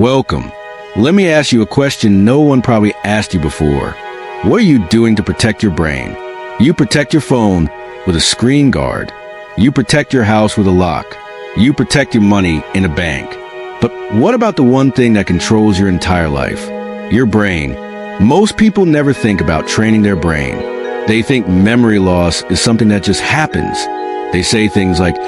Welcome. Let me ask you a question no one probably asked you before. What are you doing to protect your brain? You protect your phone with a screen guard. You protect your house with a lock. You protect your money in a bank. But what about the one thing that controls your entire life? Your brain. Most people never think about training their brain. They think memory loss is something that just happens. They say things like,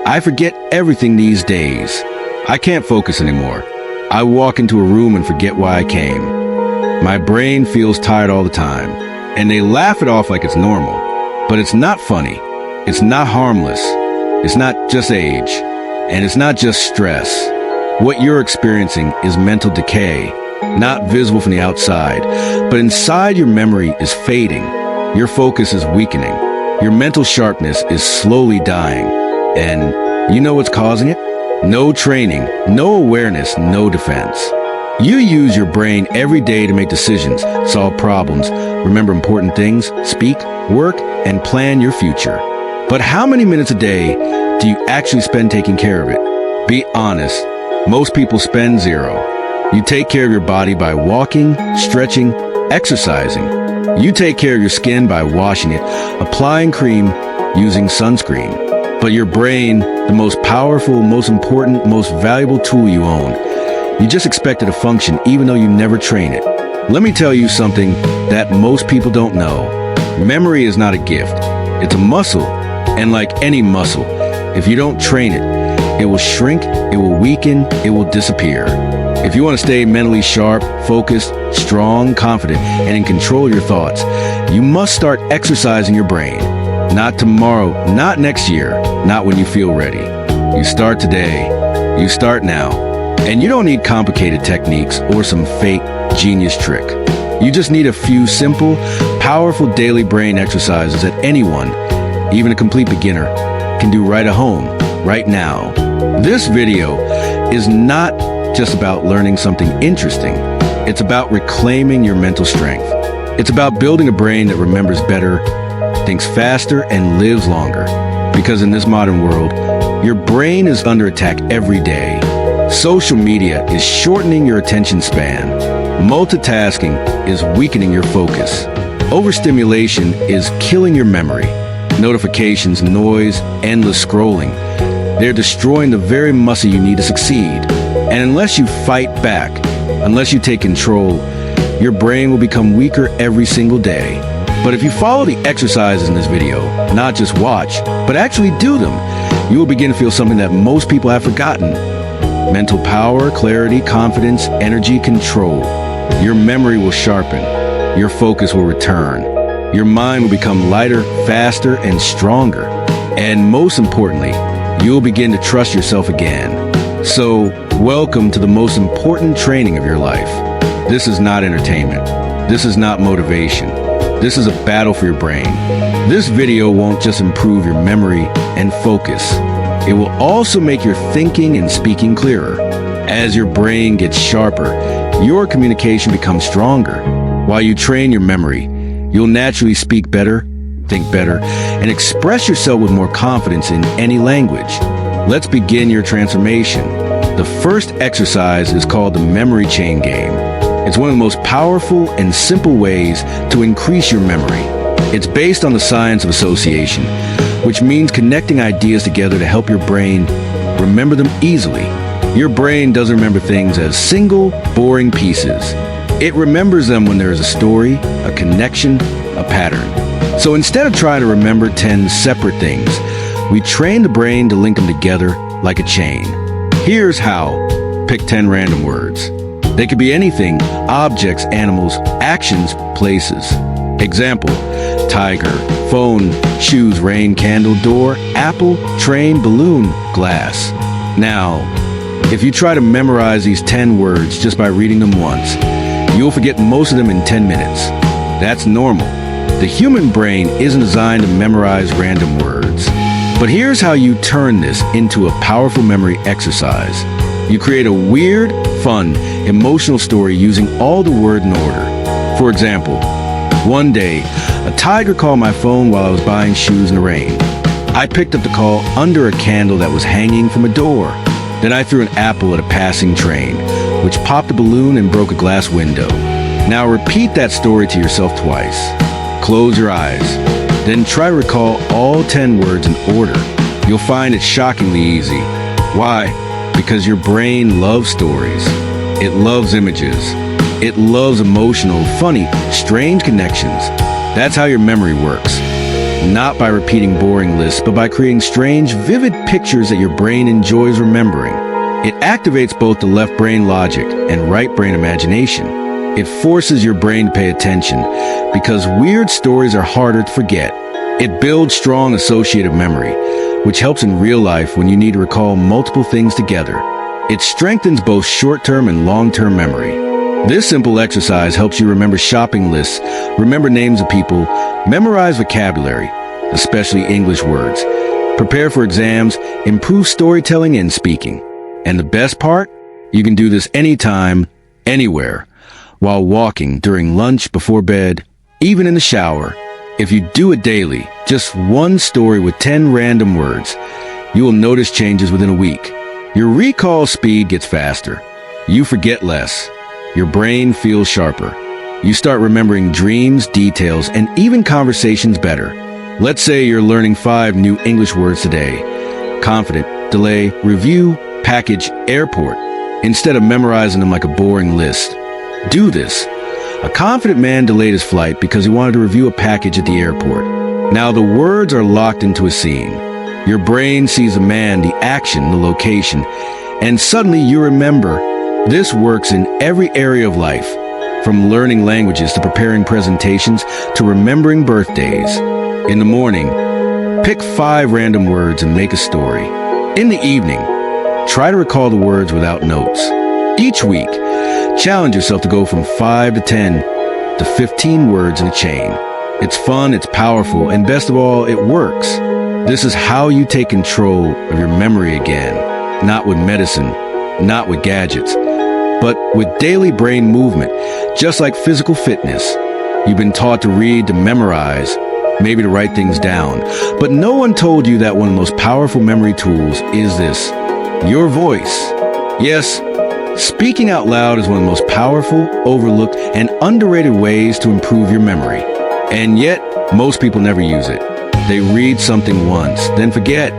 I forget everything these days. I can't focus anymore. I walk into a room and forget why I came. My brain feels tired all the time. And they laugh it off like it's normal. But it's not funny. It's not harmless. It's not just age. And it's not just stress. What you're experiencing is mental decay, not visible from the outside. But inside, your memory is fading. Your focus is weakening. Your mental sharpness is slowly dying. And you know what's causing it? No training, no awareness, no defense. You use your brain every day to make decisions, solve problems, remember important things, speak, work, and plan your future. But how many minutes a day do you actually spend taking care of it? Be honest. Most people spend 0. You take care of your body by walking, stretching, exercising. You take care of your skin by washing it, applying cream, using sunscreen. But your brain, the most powerful, most important, most valuable tool you own, you just expect it to function even though you never train it. Let me tell you something that most people don't know. Memory is not a gift. It's a muscle. And like any muscle, if you don't train it, it will shrink, it will weaken, it will disappear. If you want to stay mentally sharp, focused, strong, confident, and in control of your thoughts, you must start exercising your brain. Not tomorrow, not next year, not when you feel ready. You start today. You start now. And you don't need complicated techniques or some fake genius trick. You just need a few simple, powerful daily brain exercises that anyone, even a complete beginner, can do right at home, right now. This video is not just about learning something interesting. It's about reclaiming your mental strength. It's about building a brain that remembers better, thinks faster, and lives longer. Because in this modern world, your brain is under attack every day. Social media is shortening your attention span. Multitasking is weakening your focus. Overstimulation is killing your memory. Notifications, noise, endless scrolling. They're destroying the very muscle you need to succeed. And unless you fight back, unless you take control, your brain will become weaker every single day. But if you follow the exercises in this video, not just watch, but actually do them, you will begin to feel something that most people have forgotten. Mental power, clarity, confidence, energy, control. Your memory will sharpen. Your focus will return. Your mind will become lighter, faster, and stronger. And most importantly, you will begin to trust yourself again. So, welcome to the most important training of your life. This is not entertainment. This is not motivation. This is a battle for your brain. This video won't just improve your memory and focus. It will also make your thinking and speaking clearer. As your brain gets sharper, your communication becomes stronger. While you train your memory, you'll naturally speak better, think better, and express yourself with more confidence in any language. Let's begin your transformation. The first exercise is called the memory chain game. It's one of the most powerful and simple ways to increase your memory. It's based on the science of association, which means connecting ideas together to help your brain remember them easily. Your brain doesn't remember things as single, boring pieces. It remembers them when there is a story, a connection, a pattern. So instead of trying to remember 10 separate things, we train the brain to link them together like a chain. Here's how. Pick 10 random words. They could be anything: objects, animals, actions, places. Example: tiger, phone, shoes, rain, candle, door, apple, train, balloon, glass. Now, if you try to memorize these 10 words just by reading them once, you'll forget most of them in 10 minutes. That's normal. The human brain isn't designed to memorize random words. But here's how you turn this into a powerful memory exercise. You create a weird, fun, emotional story using all the words in order. For example, one day, a tiger called my phone while I was buying shoes in the rain. I picked up the call under a candle that was hanging from a door. Then I threw an apple at a passing train. which popped a balloon and broke a glass window. Now repeat that story to yourself twice. Close your eyes. Then try to recall all 10 words in order. You'll find it shockingly easy. Why? Because your brain loves stories. It loves images. It loves emotional, funny, strange connections. That's how your memory works. Not by repeating boring lists, but by creating strange, vivid pictures that your brain enjoys remembering. It activates both the left brain logic and right brain imagination. It forces your brain to pay attention because weird stories are harder to forget. It builds strong associative memory, which helps in real life when you need to recall multiple things together. It strengthens both short-term and long-term memory. This simple exercise helps you remember shopping lists, remember names of people, memorize vocabulary, especially English words, prepare for exams, improve storytelling and speaking. And the best part? You can do this anytime, anywhere, while walking, during lunch, before bed, even in the shower. If you do it daily, just one story with 10 random words, you will notice changes within a week. Your recall speed gets faster. You forget less. Your brain feels sharper. You start remembering dreams, details, and even conversations better. Let's say you're learning 5 new English words today. Confident, delay, review, package, airport. Instead of memorizing them like a boring list. Do this. A confident man delayed his flight because he wanted to review a package at the airport. Now the words are locked into a scene. Your brain sees a man, the action, the location, and suddenly you remember. This works in every area of life, from learning languages to preparing presentations to remembering birthdays. In the morning, pick 5 random words and make a story. In the evening, try to recall the words without notes. Each week, challenge yourself to go from 5 to 10 to 15 words in a chain. It's fun, it's powerful, and best of all, it works. This is how you take control of your memory again, not with medicine, not with gadgets, but with daily brain movement, just like physical fitness. You've been taught to read, to memorize, maybe to write things down. But no one told you that one of the most powerful memory tools is this, your voice. Yes, speaking out loud is one of the most powerful, overlooked, and underrated ways to improve your memory. And yet, most people never use it. They read something once, then forget.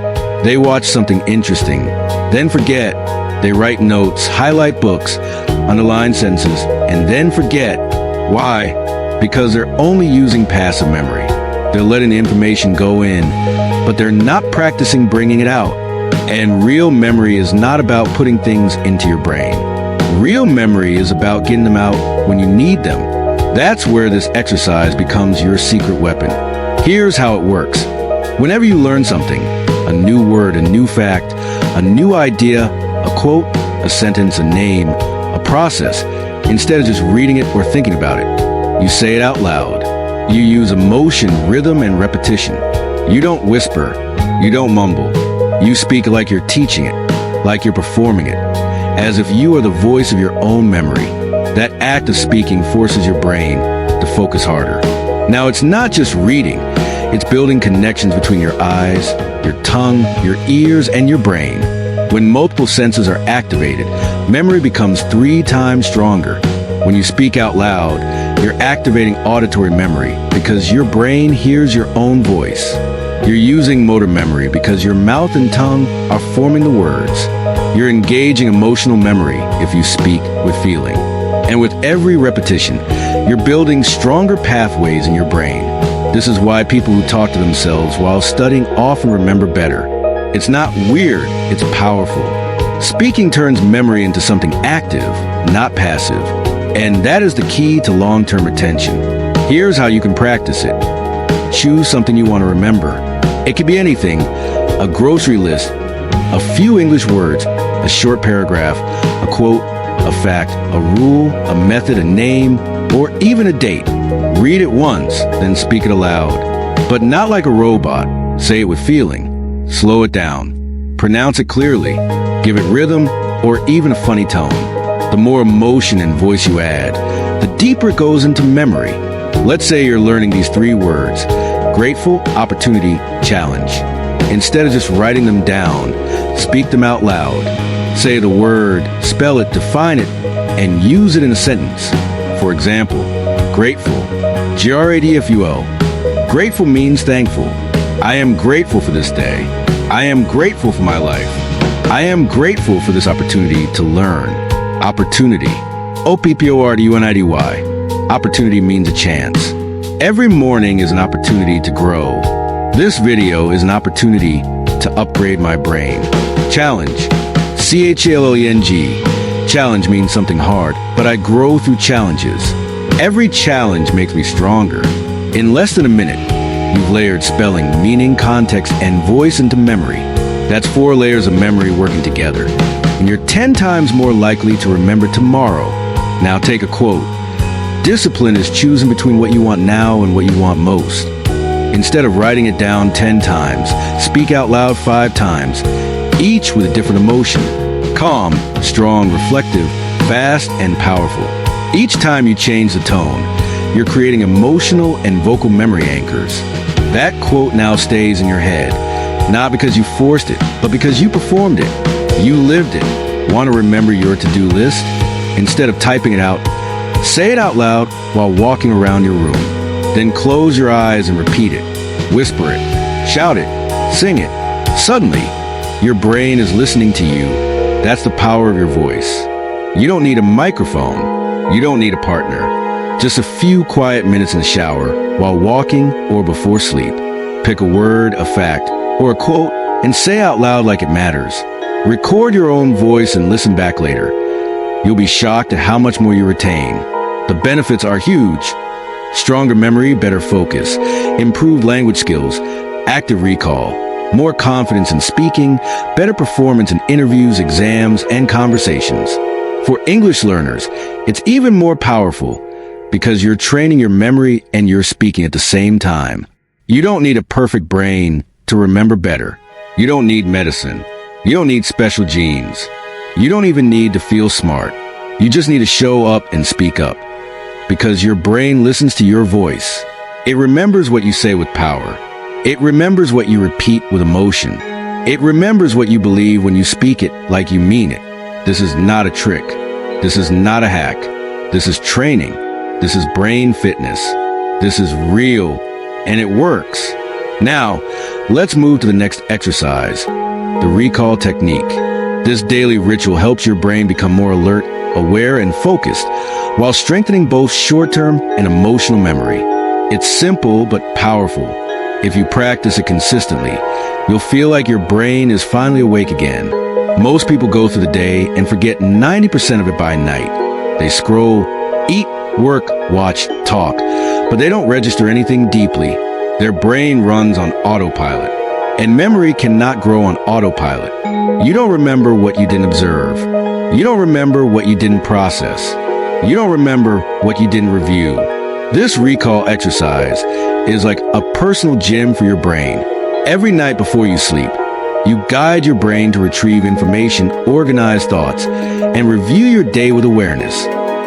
They watch something interesting, then forget. They write notes, highlight books, underline sentences, and then forget. Why? Because they're only using passive memory. They're letting the information go in, but they're not practicing bringing it out. And real memory is not about putting things into your brain. Real memory is about getting them out when you need them. That's where this exercise becomes your secret weapon. Here's how it works. Whenever you learn something, a new word, a new fact, a new idea, a quote, a sentence, a name, a process, instead of just reading it or thinking about it, you say it out loud. You use emotion, rhythm, and repetition. You don't whisper. You don't mumble. You speak like you're teaching it, like you're performing it, as if you are the voice of your own memory. That act of speaking forces your brain to focus harder. Now, it's not just reading. It's building connections between your eyes, your tongue, your ears, and your brain. When multiple senses are activated, memory becomes 3 times stronger. When you speak out loud, you're activating auditory memory because your brain hears your own voice. You're using motor memory because your mouth and tongue are forming the words. You're engaging emotional memory if you speak with feeling. And with every repetition, you're building stronger pathways in your brain. This is why people who talk to themselves while studying often remember better. It's not weird, it's powerful. Speaking turns memory into something active, not passive. And that is the key to long-term retention. Here's how you can practice it. Choose something you want to remember. It could be anything, a grocery list, a few English words, a short paragraph, a quote, a fact, a rule, a method, a name, or even a date. Read it once, then speak it aloud. But not like a robot. Say it with feeling. Slow it down. Pronounce it clearly. Give it rhythm or even a funny tone. The more emotion and voice you add, the deeper it goes into memory. Let's say you're learning these 3 words: grateful, opportunity, challenge. Instead of just writing them down, speak them out loud. Say the word, spell it, define it, and use it in a sentence. For example, grateful, grateful. Grateful means thankful. I am grateful for this day. I am grateful for my life. I am grateful for this opportunity to learn. Opportunity. OPPORTUNITY. Opportunity means a chance. Every morning is an opportunity to grow. This video is an opportunity to upgrade my brain. Challenge. CHALLENG. Challenge means something hard, but I grow through challenges. Every challenge makes me stronger. In less than a minute, you've layered spelling, meaning, context, and voice into memory. That's 4 layers of memory working together. And you're 10 times more likely to remember tomorrow. Now take a quote. Discipline is choosing between what you want now and what you want most. Instead of writing it down 10 times, speak out loud 5 times, each with a different emotion. Calm, strong, reflective, fast, and powerful. Each time you change the tone, you're creating emotional and vocal memory anchors. That quote now stays in your head, not because you forced it, but because you performed it. You lived it. Want to remember your to-do list? Instead of typing it out, say it out loud while walking around your room. Then close your eyes and repeat it. Whisper it, shout it, sing it. Suddenly, your brain is listening to you. That's the power of your voice. You don't need a microphone. You don't need a partner. Just a few quiet minutes in the shower, while walking or before sleep. Pick a word, a fact, or a quote and say out loud like it matters. Record your own voice and listen back later. You'll be shocked at how much more you retain. The benefits are huge. Stronger memory, better focus, improved language skills, active recall, more confidence in speaking, better performance in interviews, exams, and conversations. For English learners, it's even more powerful because you're training your memory and you're speaking at the same time. You don't need a perfect brain to remember better. You don't need medicine. You don't need special genes. You don't even need to feel smart. You just need to show up and speak up. Because your brain listens to your voice. It remembers what you say with power. It remembers what you repeat with emotion. It remembers what you believe when you speak it like you mean it. This is not a trick. This is not a hack. This is training. This is brain fitness. This is real, and it works. Now, let's move to the next exercise, the recall technique. This daily ritual helps your brain become more alert, aware, and focused, while strengthening both short-term and emotional memory. It's simple but powerful. If you practice it consistently, you'll feel like your brain is finally awake again. Most people go through the day and forget 90% of it by night. They scroll, eat, work, watch, talk, but they don't register anything deeply. Their brain runs on autopilot, and memory cannot grow on autopilot. You don't remember what you didn't observe. You don't remember what you didn't process. You don't remember what you didn't review. This recall exercise is like a personal gym for your brain. Every night before you sleep, you guide your brain to retrieve information, organize thoughts, and review your day with awareness.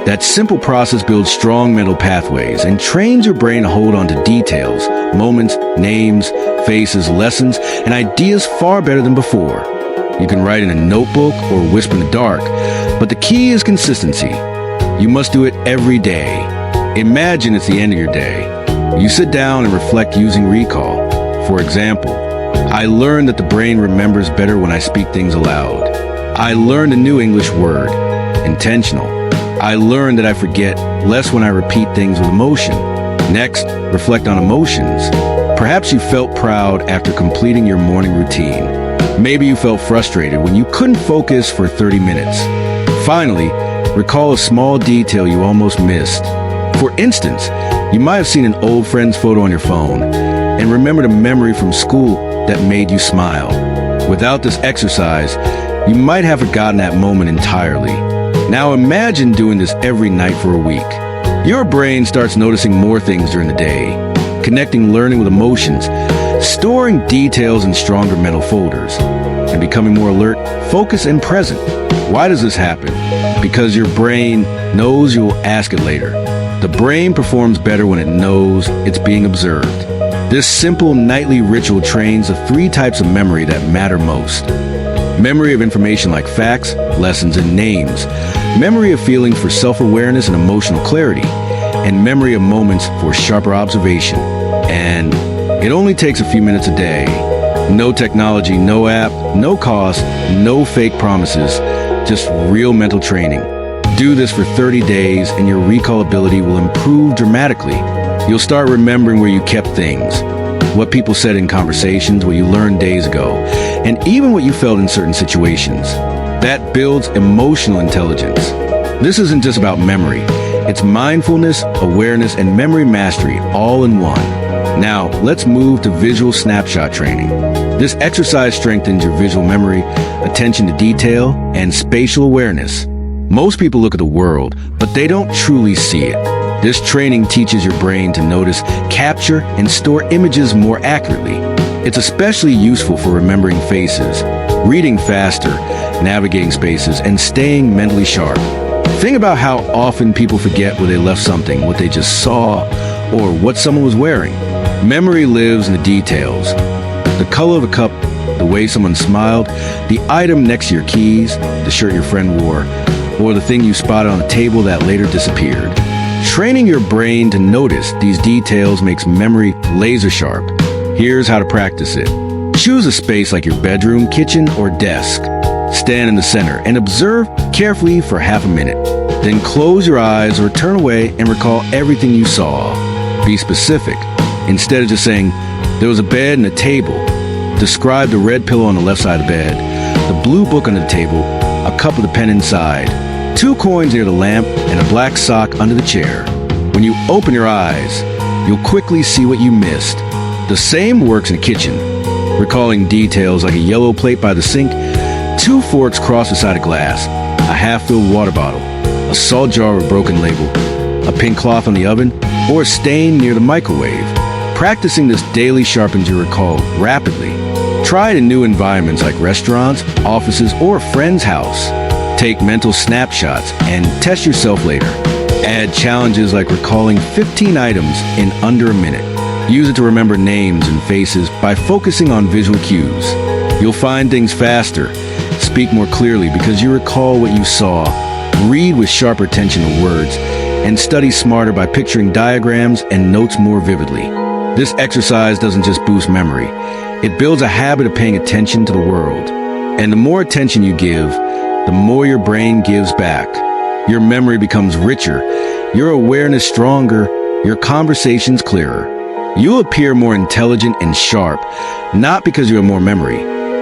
That simple process builds strong mental pathways and trains your brain to hold on to details, moments, names, faces, lessons, and ideas far better than before. You can write in a notebook or whisper in the dark, but the key is consistency. You must do it every day. Imagine it's the end of your day. You sit down and reflect using recall. For example, I learned that the brain remembers better when I speak things aloud. I learned a new English word, intentional. I learned that I forget less when I repeat things with emotion. Next, reflect on emotions. Perhaps you felt proud after completing your morning routine. Maybe you felt frustrated when you couldn't focus for 30 minutes. Finally, recall a small detail you almost missed. For instance, you might have seen an old friend's photo on your phone and remembered a memory from school that made you smile. Without this exercise, you might have forgotten that moment entirely. Now imagine doing this every night for a week. Your brain starts noticing more things during the day, connecting learning with emotions, storing details in stronger mental folders, and becoming more alert, focused, and present. Why does this happen? Because your brain knows you will ask it later. The brain performs better when it knows it's being observed. This simple nightly ritual trains the 3 types of memory that matter most. Memory of information like facts, lessons, and names. Memory of feelings for self-awareness and emotional clarity. And memory of moments for sharper observation. And it only takes a few minutes a day. No technology, no app, no cost, no fake promises, just real mental training. Do this for 30 days and your recall ability will improve dramatically. You'll start remembering where you kept things, what people said in conversations, what you learned days ago, and even what you felt in certain situations. That builds emotional intelligence. This isn't just about memory. It's mindfulness, awareness, and memory mastery all in one. Now, let's move to visual snapshot training. This exercise strengthens your visual memory, attention to detail, and spatial awareness. Most people look at the world, but they don't truly see it. This training teaches your brain to notice, capture, and store images more accurately. It's especially useful for remembering faces, reading faster, navigating spaces, and staying mentally sharp. Think about how often people forget where they left something, what they just saw, or what someone was wearing. Memory lives in the details. The color of a cup, the way someone smiled, the item next to your keys, the shirt your friend wore, or the thing you spotted on a table that later disappeared. Training your brain to notice these details makes memory laser sharp. Here's how to practice it. Choose a space like your bedroom, kitchen, or desk. Stand in the center and observe carefully for half a minute. Then close your eyes or turn away and recall everything you saw. Be specific. Instead of just saying, there was a bed and a table, describe the red pillow on the left side of the bed, the blue book on the table, a cup with a pen inside, 2 coins near the lamp, and a black sock under the chair. When you open your eyes, you'll quickly see what you missed. The same works in the kitchen. Recalling details like a yellow plate by the sink, 2 forks crossed beside a glass, a half-filled water bottle, a salt jar with a broken label, a pink cloth on the oven, or a stain near the microwave. Practicing this daily sharpens your recall rapidly. Try it in new environments like restaurants, offices, or a friend's house. Take mental snapshots and test yourself later. Add challenges like recalling 15 items in under a minute. Use it to remember names and faces by focusing on visual cues. You'll find things faster, speak more clearly because you recall what you saw, read with sharper attention to words, and study smarter by picturing diagrams and notes more vividly. This exercise doesn't just boost memory. It builds a habit of paying attention to the world. And the more attention you give, the more your brain gives back. Your memory becomes richer, your awareness stronger, your conversations clearer. You'll appear more intelligent and sharp, not because you have more memory,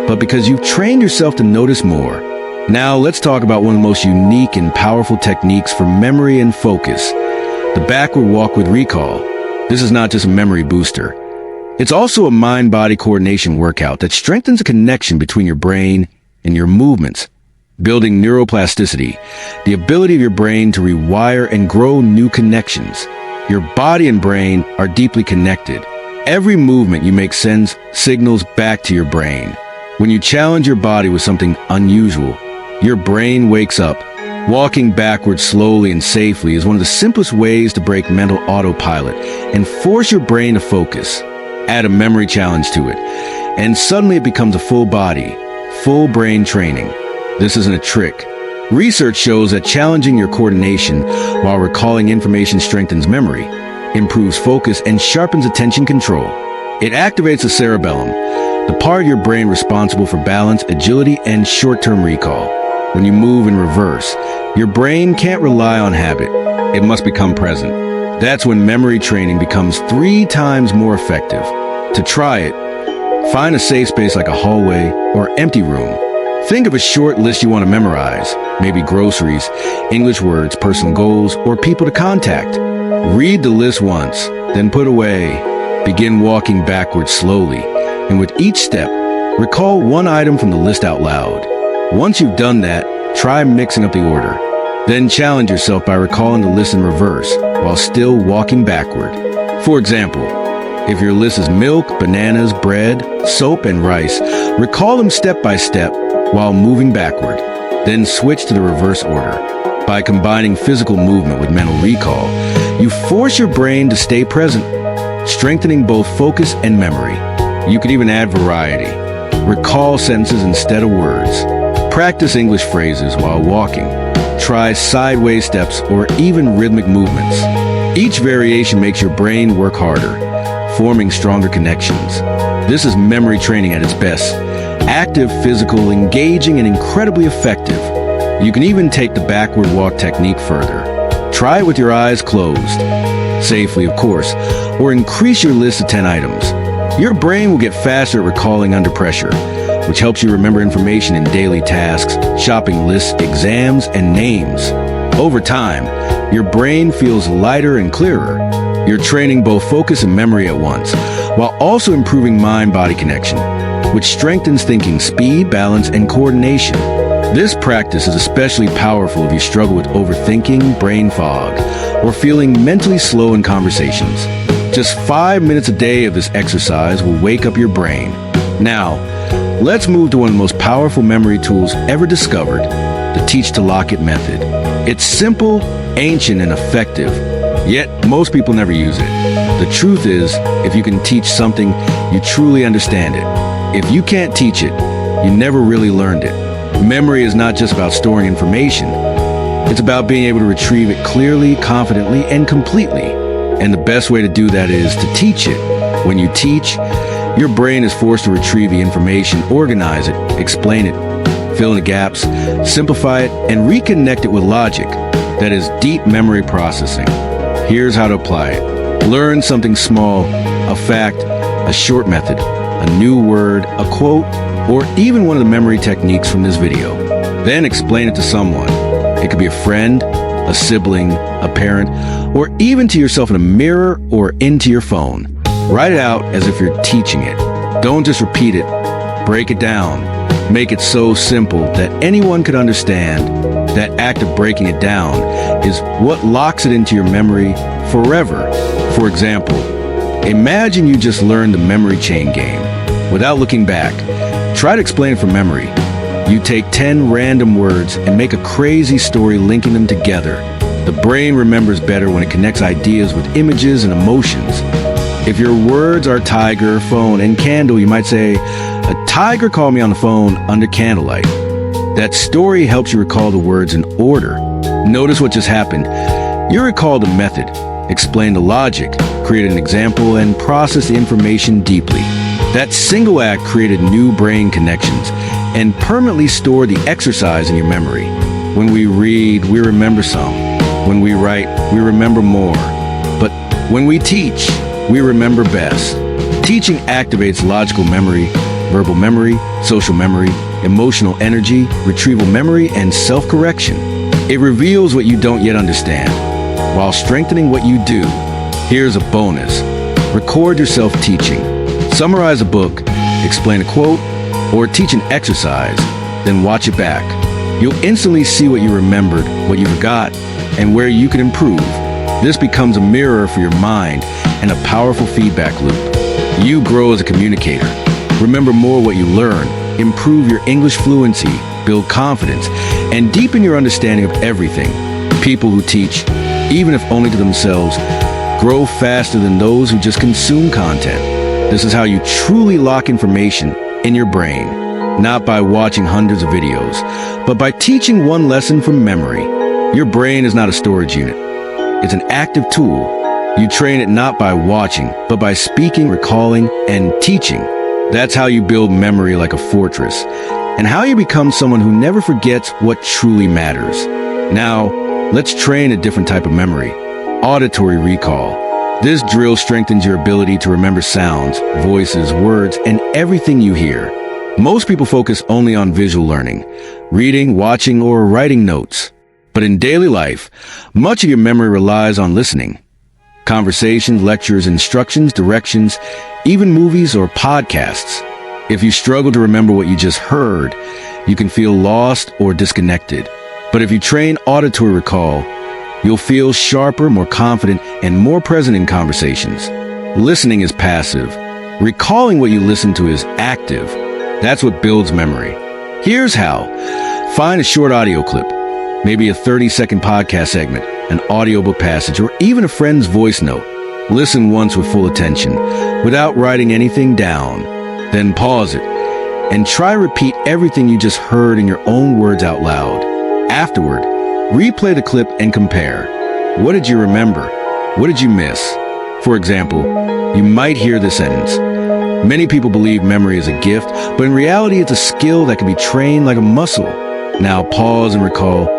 but because you've trained yourself to notice more. Now let's talk about one of the most unique and powerful techniques for memory and focus, the backward walk with recall. This is not just a memory booster. It's also a mind-body coordination workout that strengthens the connection between your brain and your movements, building neuroplasticity, the ability of your brain to rewire and grow new connections. Your body and brain are deeply connected. Every movement you make sends signals back to your brain. When you challenge your body with something unusual, your brain wakes up. Walking backwards slowly and safely is one of the simplest ways to break mental autopilot and force your brain to focus. Add a memory challenge to it, and suddenly it becomes a full body, full brain training. This isn't a trick. Research shows that challenging your coordination while recalling information strengthens memory, improves focus, and sharpens attention control. It activates the cerebellum, the part of your brain responsible for balance, agility, and short-term recall. When you move in reverse, your brain can't rely on habit. It must become present. That's when memory training becomes 3 times more effective. To try it, find a safe space like a hallway or empty room. Think of a short list you want to memorize, maybe groceries, English words, personal goals, or people to contact. Read the list once, then put away. Begin walking backwards slowly, and with each step, recall one item from the list out loud. Once you've done that, try mixing up the order. Then challenge yourself by recalling the list in reverse while still walking backward. For example, if your list is milk, bananas, bread, soap, and rice, recall them step by step while moving backward. Then switch to the reverse order. By combining physical movement with mental recall, you force your brain to stay present, strengthening both focus and memory. You could even add variety. Recall sentences instead of words. Practice English phrases while walking. Try sideways steps or even rhythmic movements. Each variation makes your brain work harder, forming stronger connections. This is memory training at its best. Active, physical, engaging, and incredibly effective. You can even take the backward walk technique further. Try it with your eyes closed. Safely, of course, or increase your list to 10 items. Your brain will get faster at recalling under pressure, which helps you remember information in daily tasks, shopping lists, exams, and names. Over time, your brain feels lighter and clearer. You're training both focus and memory at once, while also improving mind-body connection, which strengthens thinking speed, balance, and coordination. This practice is especially powerful if you struggle with overthinking, brain fog, or feeling mentally slow in conversations. Just 5 minutes a day of this exercise will wake up your brain. Now, let's move to one of the most powerful memory tools ever discovered, the Teach to Lock It method. It's simple, ancient, and effective, yet most people never use it. The truth is, if you can teach something, you truly understand it. If you can't teach it, you never really learned it. Memory is not just about storing information. It's about being able to retrieve it clearly, confidently, and completely. And the best way to do that is to teach it. When you teach, your brain is forced to retrieve the information, organize it, explain it, fill in the gaps, simplify it, and reconnect it with logic. That is deep memory processing. Here's how to apply it. Learn something small, a fact, a short method, a new word, a quote, or even one of the memory techniques from this video. Then explain it to someone. It could be a friend, a sibling, a parent, or even to yourself in a mirror or into your phone. Write it out as if you're teaching it. Don't just repeat it. Break it down. Make it so simple that anyone could understand. That act of breaking it down is what locks it into your memory forever. For example, imagine you just learned the memory chain game. Without looking back, try to explain it from memory. You take 10 random words and make a crazy story linking them together. The brain remembers better when it connects ideas with images and emotions. If your words are tiger, phone, and candle, you might say, "A tiger called me on the phone under candlelight." That story helps you recall the words in order. Notice what just happened. You recall the method, explain the logic, create an example, and process the information deeply. That single act created new brain connections and permanently stored the exercise in your memory. When we read, we remember some. When we write, we remember more. But when we teach, we remember best. Teaching activates logical memory, verbal memory, social memory, emotional energy, retrieval memory, and self-correction. It reveals what you don't yet understand, while strengthening what you do. Here's a bonus. Record yourself teaching. Summarize a book, explain a quote, or teach an exercise, then watch it back. You'll instantly see what you remembered, what you forgot, and where you can improve. This becomes a mirror for your mind and a powerful feedback loop. You grow as a communicator. Remember more what you learn, improve your English fluency, build confidence, and deepen your understanding of everything. People who teach, even if only to themselves, grow faster than those who just consume content. This is how you truly lock information in your brain, not by watching hundreds of videos, but by teaching one lesson from memory. Your brain is not a storage unit. It's an active tool. You train it not by watching, but by speaking, recalling, and teaching. That's how you build memory like a fortress, and how you become someone who never forgets what truly matters. Now, let's train a different type of memory, auditory recall. This drill strengthens your ability to remember sounds, voices, words, and everything you hear. Most people focus only on visual learning, reading, watching, or writing notes. But in daily life, much of your memory relies on listening. Conversations, lectures, instructions, directions, even movies or podcasts. If you struggle to remember what you just heard, you can feel lost or disconnected. But if you train auditory recall, you'll feel sharper, more confident, and more present in conversations. Listening is passive. Recalling what you listen to is active. That's what builds memory. Here's how. Find a short audio clip, maybe a 30-second podcast segment, an audiobook passage, or even a friend's voice note. Listen once with full attention, without writing anything down. Then pause it. and try to repeat everything you just heard in your own words out loud. Afterward, replay the clip and compare. What did you remember? What did you miss? For example, you might hear this sentence: many people believe memory is a gift, but in reality it's a skill that can be trained like a muscle. Now pause and recall.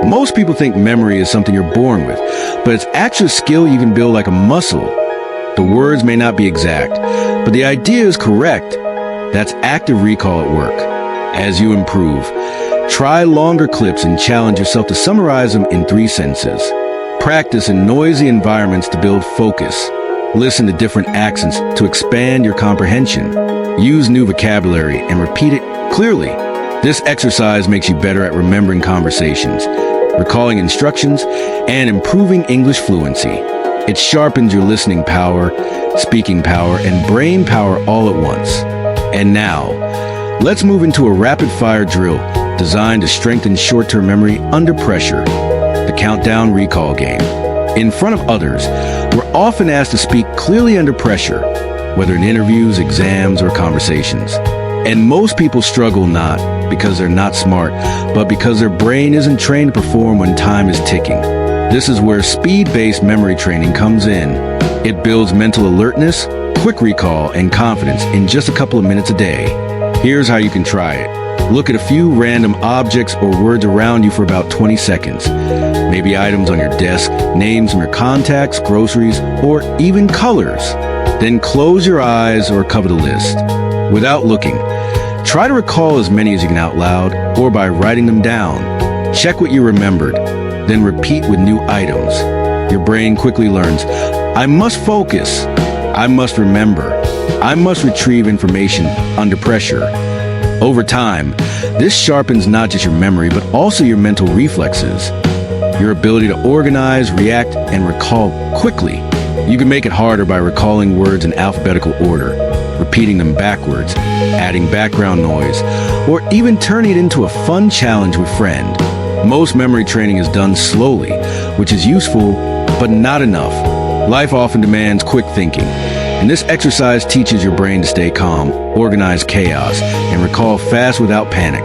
Most people think memory is something you're born with, but it's actually a skill you can build like a muscle. The words may not be exact, but the idea is correct. That's active recall at work. As you improve, try longer clips and challenge yourself to summarize them in 3 sentences. Practice in noisy environments to build focus. Listen to different accents to expand your comprehension. Use new vocabulary and repeat it clearly. This exercise makes you better at remembering conversations, recalling instructions, and improving English fluency. It sharpens your listening power, speaking power, and brain power all at once. And now, let's move into a rapid-fire drill designed to strengthen short-term memory under pressure, the countdown recall game. In front of others, we're often asked to speak clearly under pressure, whether in interviews, exams, or conversations. And most people struggle not because they're not smart, but because their brain isn't trained to perform when time is ticking. This is where speed-based memory training comes in. It builds mental alertness, quick recall, and confidence in just a couple of minutes a day. Here's how you can try it. Look at a few random objects or words around you for about 20 seconds. Maybe items on your desk, names from your contacts, groceries, or even colors. Then close your eyes or cover the list. Without looking, try to recall as many as you can out loud or by writing them down. Check what you remembered, then repeat with new items. Your brain quickly learns, I must focus, I must remember, I must retrieve information under pressure. Over time, this sharpens not just your memory, but also your mental reflexes, your ability to organize, react, and recall quickly. You can make it harder by recalling words in alphabetical order, repeating them backwards, adding background noise, or even turning it into a fun challenge with friend. Most memory training is done slowly, which is useful, but not enough. Life often demands quick thinking, and this exercise teaches your brain to stay calm, organize chaos, and recall fast without panic.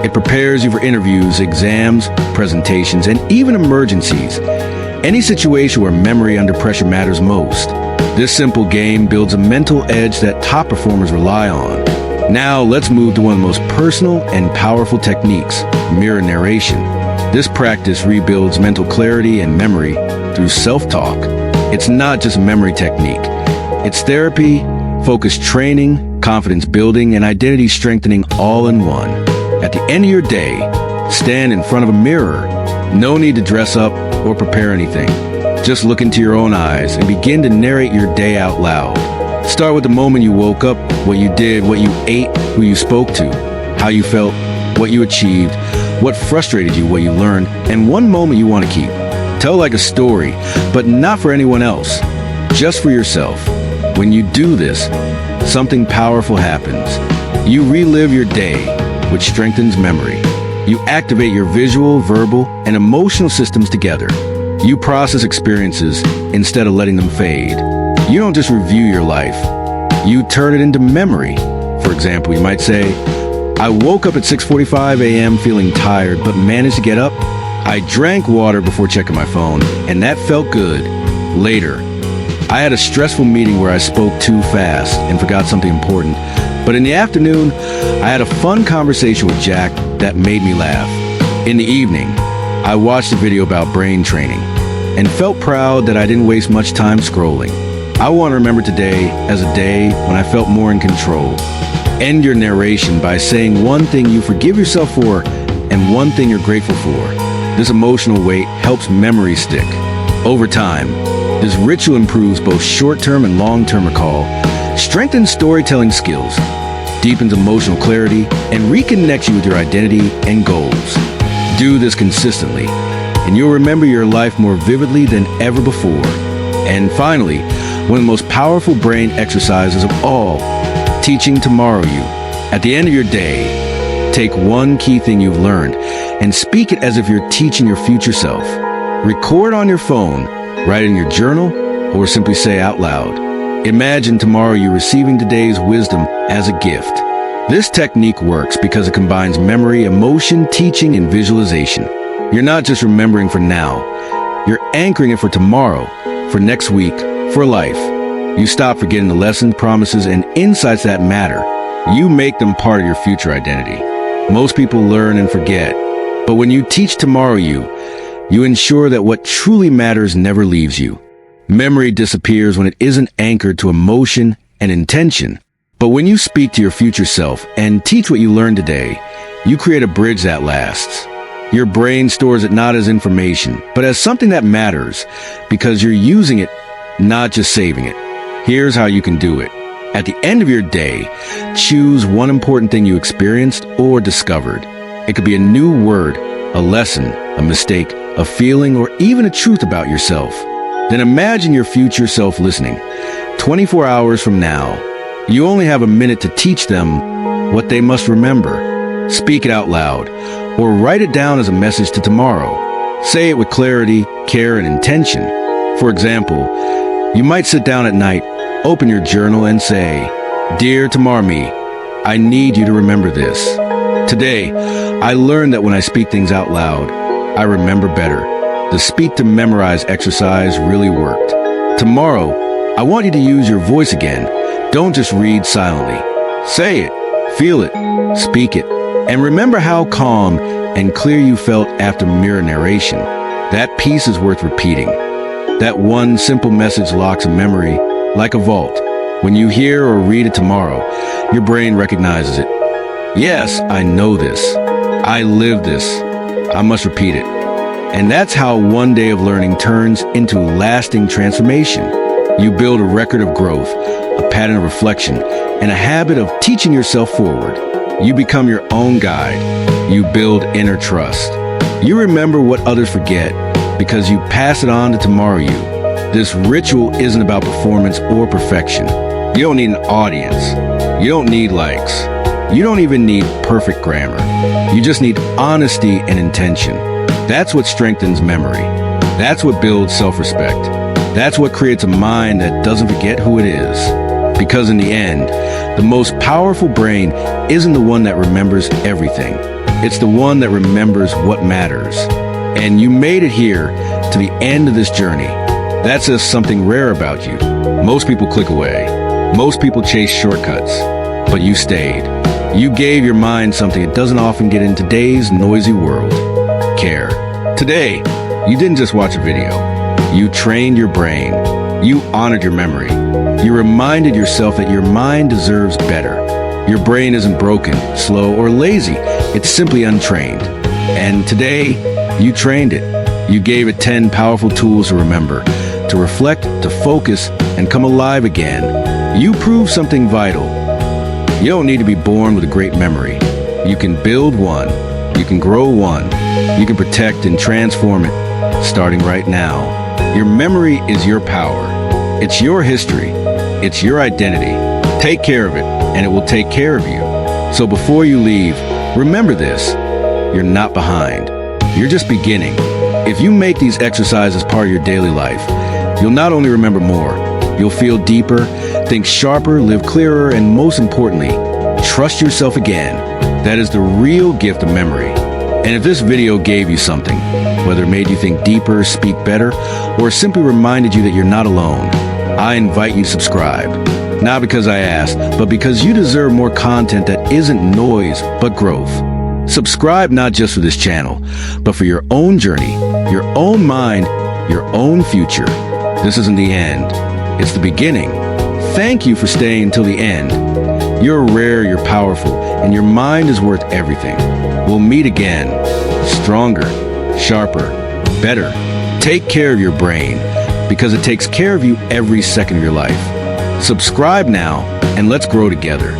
It prepares you for interviews, exams, presentations, and even emergencies. Any situation where memory under pressure matters most. This simple game builds a mental edge that top performers rely on. Now let's move to one of the most personal and powerful techniques, mirror narration. This practice rebuilds mental clarity and memory through self-talk. It's not just a memory technique. It's therapy, focus training, confidence building, and identity strengthening all in one. At the end of your day, stand in front of a mirror. No need to dress up or prepare anything. Just look into your own eyes and begin to narrate your day out loud. Start with the moment you woke up, what you did, what you ate, who you spoke to, how you felt, what you achieved, what frustrated you, what you learned, and one moment you want to keep. Tell like a story, but not for anyone else, just for yourself. When you do this, something powerful happens. You relive your day, which strengthens memory. You activate your visual, verbal, and emotional systems together. You process experiences instead of letting them fade. You don't just review your life. You turn it into memory. For example, you might say, I woke up at 6:45 a.m. feeling tired, but managed to get up. I drank water before checking my phone, and that felt good. Later, I had a stressful meeting where I spoke too fast and forgot something important. But in the afternoon, I had a fun conversation with Jack that made me laugh. In the evening, I watched a video about brain training and felt proud that I didn't waste much time scrolling. I want to remember today as a day when I felt more in control. End your narration by saying one thing you forgive yourself for and one thing you're grateful for. This emotional weight helps memory stick. Over time, this ritual improves both short-term and long-term recall, strengthens storytelling skills, deepens emotional clarity, and reconnects you with your identity and goals. Do this consistently, and you'll remember your life more vividly than ever before. And finally, one of the most powerful brain exercises of all, teaching tomorrow you. At the end of your day, take one key thing you've learned and speak it as if you're teaching your future self. Record on your phone, write in your journal, or simply say out loud. Imagine tomorrow you receiving today's wisdom as a gift. This technique works because it combines memory, emotion, teaching, and visualization. You're not just remembering for now, you're anchoring it for tomorrow, for next week, for life. You stop forgetting the lessons, promises, and insights that matter. You make them part of your future identity. Most people learn and forget, but when you teach tomorrow you ensure that what truly matters never leaves you. Memory disappears when it isn't anchored to emotion and intention. But when you speak to your future self and teach what you learned today, you create a bridge that lasts. Your brain stores it not as information, but as something that matters, because you're using it, not just saving it. Here's how you can do it. At the end of your day, choose one important thing you experienced or discovered. It could be a new word, a lesson, a mistake, a feeling, or even a truth about yourself. Then imagine your future self listening. 24 hours from now, you only have a minute to teach them what they must remember. Speak it out loud, or write it down as a message to tomorrow. Say it with clarity, care, and intention. For example, you might sit down at night, open your journal, and say, "Dear tomorrow me, I need you to remember this. Today, I learned that when I speak things out loud, I remember better. The speak to memorize exercise really worked. Tomorrow, I want you to use your voice again. Don't just read silently. Say it, feel it, speak it, and remember how calm and clear you felt after mirror narration. That piece is worth repeating. That one simple message locks a memory like a vault. When you hear or read it tomorrow, your brain recognizes it. Yes, I know this. I live this. I must repeat it. And that's how one day of learning turns into lasting transformation. You build a record of growth, a pattern of reflection, and a habit of teaching yourself forward. You become your own guide. You build inner trust. You remember what others forget because you pass it on to tomorrow you. This ritual isn't about performance or perfection. You don't need an audience. You don't need likes. You don't even need perfect grammar. You just need honesty and intention. That's what strengthens memory. That's what builds self-respect. That's what creates a mind that doesn't forget who it is. Because in the end, the most powerful brain isn't the one that remembers everything. It's the one that remembers what matters. And you made it here to the end of this journey. That says something rare about you. Most people click away. Most people chase shortcuts. But you stayed. You gave your mind something it doesn't often get in today's noisy world. Care. Today, you didn't just watch a video. You trained your brain. You honored your memory. You reminded yourself that your mind deserves better. Your brain isn't broken, slow, or lazy. It's simply untrained. And today, you trained it. You gave it 10 powerful tools to remember, to reflect, to focus, and come alive again. You proved something vital. You don't need to be born with a great memory. You can build one. You can grow one. You can protect and transform it, starting right now. Your memory is your power. It's your history. It's your identity. Take care of it, and it will take care of you. So before you leave, remember this. You're not behind. You're just beginning. If you make these exercises part of your daily life, you'll not only remember more, you'll feel deeper, think sharper, live clearer, and most importantly, trust yourself again. That is the real gift of memory. And if this video gave you something, whether it made you think deeper, speak better, or simply reminded you that you're not alone, I invite you to subscribe. Not because I asked, but because you deserve more content that isn't noise, but growth. Subscribe not just for this channel, but for your own journey, your own mind, your own future. This isn't the end. It's the beginning. Thank you for staying until the end. You're rare, you're powerful, and your mind is worth everything. We'll meet again, stronger, sharper, better. Take care of your brain, because it takes care of you every second of your life. Subscribe now, and let's grow together.